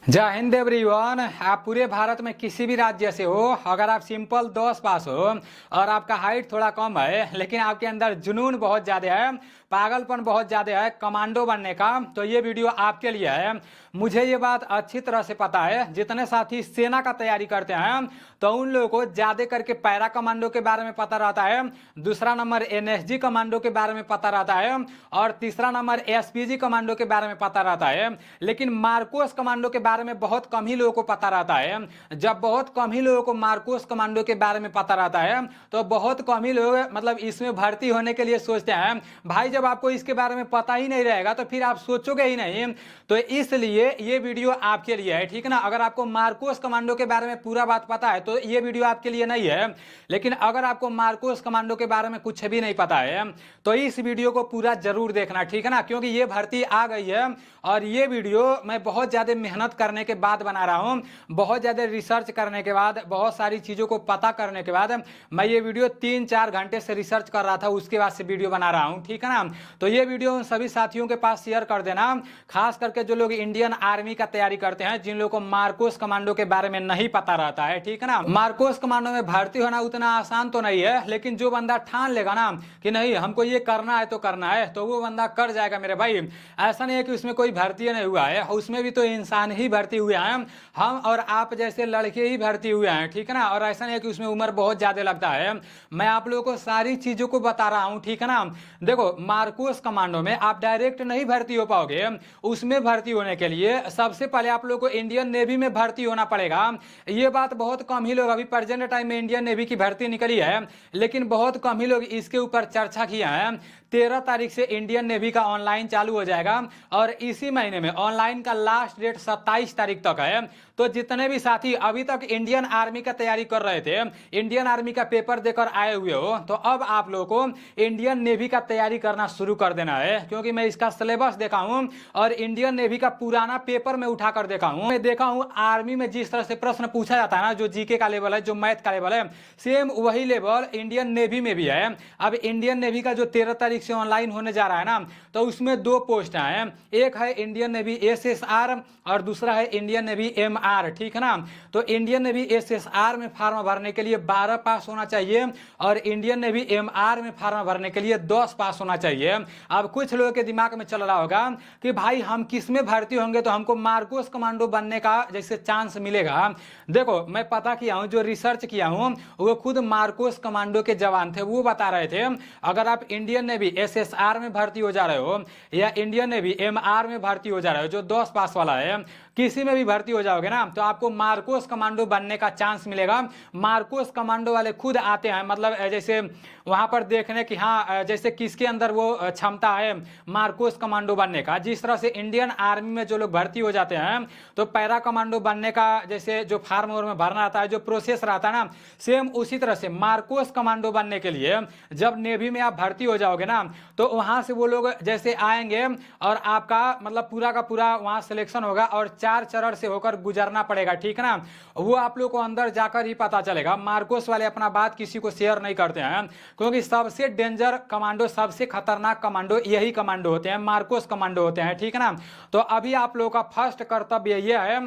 जय हिंद एवरीवन। आप पूरे भारत में किसी भी राज्य से हो, अगर आप सिंपल 10 पास हो और आपका हाइट थोड़ा कम है लेकिन आपके अंदर जुनून बहुत ज़्यादा है, पागलपन बहुत ज़्यादा है कमांडो बनने का, तो ये वीडियो आपके लिए है। मुझे ये बात अच्छी तरह से पता है, जितने साथी सेना का तैयारी करते हैं तो उन लोगों को ज़्यादा करके पैरा कमांडो के बारे में पता रहता है, दूसरा नंबर एनएसजी कमांडो के बारे में पता रहता है और तीसरा नंबर एसपीजी कमांडो के बारे में पता रहता है। लेकिन मार्कोस कमांडो के बारे में बहुत कम ही लोगों को पता रहता है। जब बहुत कम ही लोगों को मार्कोस कमांडो के बारे में पता रहता है तो बहुत कम ही लोग मतलब इसमें भर्ती होने के लिए सोचते हैं। भाई जब आपको इसके बारे में पता ही नहीं रहेगा तो फिर आप सोचोगे ही नहीं, तो इसलिए ये वीडियो आपके लिए है, ठीक ना। अगर आपको मार्कोस कमांडो के बारे में पूरा बात पता है तो ये वीडियो आपके लिए नहीं है, लेकिन अगर आपको मार्कोस कमांडो के बारे में कुछ भी नहीं पता है तो इस वीडियो को पूरा जरूर देखना, ठीक है ना, क्योंकि ये भर्ती आ गई है और ये वीडियो मैं बहुत ज़्यादा मेहनत करने के बाद बना रहा हूँ, बहुत ज़्यादा रिसर्च करने के बाद, बहुत सारी चीज़ों को पता करने के बाद मैं ये वीडियो 3-4 घंटे से रिसर्च कर रहा था, उसके बाद से वीडियो बना रहा हूँ, ठीक है ना। तो ये वीडियो उन सभी साथियों के पास शेयर कर देना, खास करके जो लोग इंडियन आर्मी का तैयारी करते हैं, जिन लोगों को मार्कोस कमांडो के बारे में नहीं पता रहता है, ठीक है ना। मार्कोस कमांडो में भर्ती होना उतना आसान तो नहीं है, लेकिन जो बंदा ठान लेगा ना कि नहीं हमको ये करना है तो करना है, तो वो बंदा कर जाएगा मेरे भाई। ऐसा नहीं है कि उसमें कोई भर्ती नहीं हुआ है, उसमें भी तो इंसान ही भर्ती हुए हैं, हम और आप जैसे लड़के ही भर्ती हुए हैं, ठीक है ना। और ऐसा नहीं है कि उसमें उम्र बहुत ज्यादा लगता है, मैं आप लोगों को सारी चीजों को बता रहा हूं, ठीक है ना। देखो मार्कोस कमांडो में आप डायरेक्ट नहीं भर्ती हो पाओगे, उसमें भर्ती होने के लिए सबसे पहले आप लोगों को इंडियन नेवी में भर्ती होना पड़ेगा। ये बात बहुत कम ही लोग, अभी प्रेजेंट टाइम में इंडियन नेवी की भर्ती निकली है लेकिन बहुत कम ही लोग इसके ऊपर चर्चा किया है। 13 तारीख से इंडियन नेवी का ऑनलाइन चालू हो जाएगा और इसी महीने में ऑनलाइन का लास्ट डेट 27 तारीख तक है। तो जितने भी साथी अभी तक इंडियन आर्मी का तैयारी कर रहे थे, इंडियन आर्मी का पेपर देकर आए हुए हो, तो अब आप लोगों को इंडियन नेवी का तैयारी करना शुरू कर देना है, क्योंकि मैं इसका सिलेबस देखा हूं और इंडियन नेवी का पुराना पेपर में उठाकर देखा हूं। मैं देखा हूं आर्मी में जिस तरह से प्रश्न पूछा जाता है ना, जो जीके का लेवल है, जो मैथ का लेवल है, सेम वही लेवल इंडियन नेवी में भी है। अब इंडियन नेवी का जो 13 तारीख से ऑनलाइन होने जा रहा है ना, तो उसमें 2 पोस्ट हैं, एक है इंडियन नेवी एसएसआर और दूसरा है इंडियन नेवी एमआर, ठीक है ना। तो इंडियन नेवी एसएसआर में फार्म भरने के लिए 12 पास होना चाहिए और इंडियन नेवी एमआर में फार्म भरने के लिए 10 पास होना चाहिए। अब कुछ लोगों के दिमाग में चल रहा होगा कि भाई हम किस में भर्ती होंगे तो हमको मार्कोस कमांडो बनने का जैसे चांस मिलेगा। देखो मैं पता किया हूं, जो रिसर्च किया हूं वो खुद मार्कोस कमांडो के जवान थे, वो बता रहे थे अगर आप इंडियन नेवी एसएसआर में भर्ती हो जा रहे हो या इंडियन नेवी एमआर में भर्ती हो जा रहे हो, जो 10 पास वाला है, किसी में भी भर्ती हो जाओगे ना तो आपको मार्कोस कमांडो बनने का चांस मिलेगा। मार्कोस कमांडो वाले खुद आते हैं, मतलब जैसे वहां पर देखने की हाँ जैसे किसके अंदर वो क्षमता है मार्कोस कमांडो बनने का। जिस तरह से इंडियन आर्मी में जो लोग भर्ती हो जाते हैं तो पैरा कमांडो बनने का जैसे जो फार्म में भरना आता है, जो प्रोसेस रहता है ना, सेम उसी तरह से मार्कोस कमांडो बनने के लिए जब नेवी में आप भर्ती हो जाओगे ना तो वहां से वो लोग जैसे आएंगे और आपका मतलब पूरा का पूरा वहां सिलेक्शन होगा और 4 चरण से होकर गुजरना पड़ेगा, ठीक है ना। वो आप लोग को अंदर जाकर ही पता चलेगा। मार्कोस वाले अपना बात किसी को शेयर नहीं करते हैं, क्योंकि सबसे डेंजर कमांडो, सबसे खतरनाक कमांडो यही कमांडो होते हैं, मार्कोस कमांडो होते हैं, ठीक है ना। तो अभी आप लोगों का फर्स्ट कर्तव्य यह है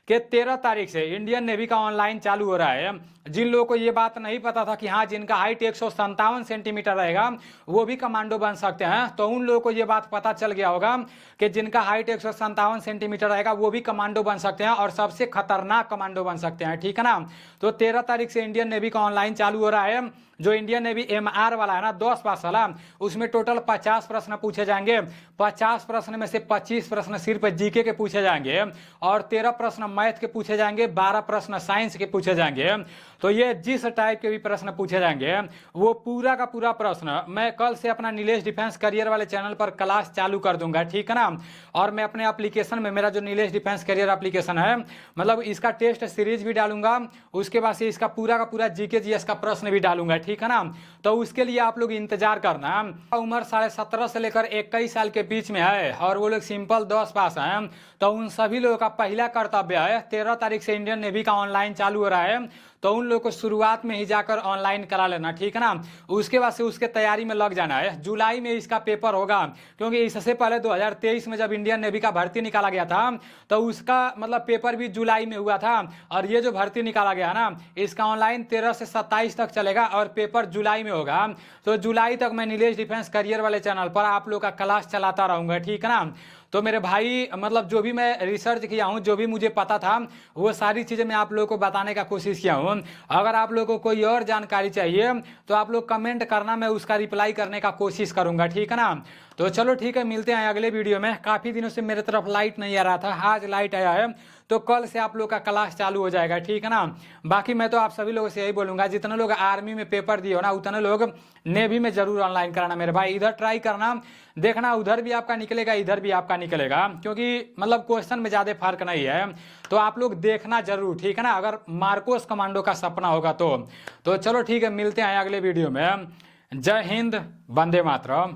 कि 13 तारीख से इंडियन नेवी का ऑनलाइन चालू हो रहा है। जिन लोगों को ये बात नहीं पता था कि हाँ जिनका हाइट 157 सेंटीमीटर रहेगा वो भी कमांडो बन सकते हैं, तो उन लोगों को ये बात पता चल गया होगा कि जिनका हाइट 157 सेंटीमीटर रहेगा वो भी कमांडो बन सकते हैं और सबसे खतरनाक कमांडो बन सकते हैं, ठीक है ना। तो 13 तारीख से इंडियन नेवी का ऑनलाइन चालू हो रहा है। जो इंडियन नेवी एमआर वाला है ना 10 पास वाला, उसमें टोटल 50 प्रश्न पूछे जाएंगे। 50 प्रश्न में से 25 प्रश्न सिर्फ जीके के पूछे जाएंगे और 13 प्रश्न मैथ के पूछे जाएंगे, 12 प्रश्न साइंस के पूछे जाएंगे। तो ये जिस टाइप के भी प्रश्न पूछे जाएंगे वो पूरा का पूरा प्रश्न मैं कल से अपना नीलेश डिफेंस करियर वाले चैनल पर क्लास चालू कर दूंगा, ठीक है ना। और मैं अपने एप्लीकेशन में, मेरा जो नीलेश डिफेंस करियर एप्लीकेशन है, मतलब इसका टेस्ट सीरीज भी डालूंगा, उसके बाद से इसका पूरा का पूरा जीके जीएस का प्रश्न भी डालूंगा, ठीक है ना। तो उसके लिए आप लोग इंतजार करना। उम्र 17.5 से लेकर 21 साल के बीच में है और वो लोग सिंपल 10 पास हैं, तो उन सभी लोगों का पहला कर्तव्य है 13 तारीख से इंडियन नेवी का ऑनलाइन चालू हो रहा है, तो उन लोग को शुरुआत में ही जाकर ऑनलाइन करा लेना, ठीक है ना। उसके बाद से उसके तैयारी में लग जाना है। जुलाई में इसका पेपर होगा, क्योंकि इससे पहले 2023 में जब इंडियन नेवी का भर्ती निकाला गया था तो उसका मतलब पेपर भी जुलाई में हुआ था। और ये जो भर्ती निकाला गया ना, इसका ऑनलाइन 13 से 27 तक चलेगा और पेपर जुलाई में होगा। तो जुलाई तक मैं नीलेश डिफेंस करियर वाले चैनल पर आप लोग का क्लास चलाता रहूंगा, ठीक है ना। तो मेरे भाई मतलब जो भी मैं रिसर्च किया हूँ, जो भी मुझे पता था, वो सारी चीज़ें मैं आप लोगों को बताने का कोशिश किया हूँ। अगर आप लोगों को कोई और जानकारी चाहिए तो आप लोग कमेंट करना, मैं उसका रिप्लाई करने का कोशिश करूँगा, ठीक है ना। तो चलो ठीक है, मिलते हैं अगले वीडियो में। काफ़ी दिनों से मेरे तरफ लाइट नहीं आ रहा था, आज लाइट आया है, तो कल से आप लोग का क्लास चालू हो जाएगा, ठीक है ना। बाकी मैं तो आप सभी लोगों से यही बोलूँगा, जितने लोग आर्मी में पेपर दिए हो ना, उतने लोग नेवी में जरूर ऑनलाइन कराना मेरे भाई। इधर ट्राई करना, देखना उधर भी आपका निकलेगा, इधर भी आपका निकलेगा, क्योंकि मतलब क्वेश्चन में ज़्यादा फर्क नहीं है। तो आप लोग देखना जरूर, ठीक है ना, अगर मार्कोस कमांडो का सपना होगा तो चलो ठीक है, मिलते हैं अगले वीडियो में। जय हिंद, वंदे मातरम।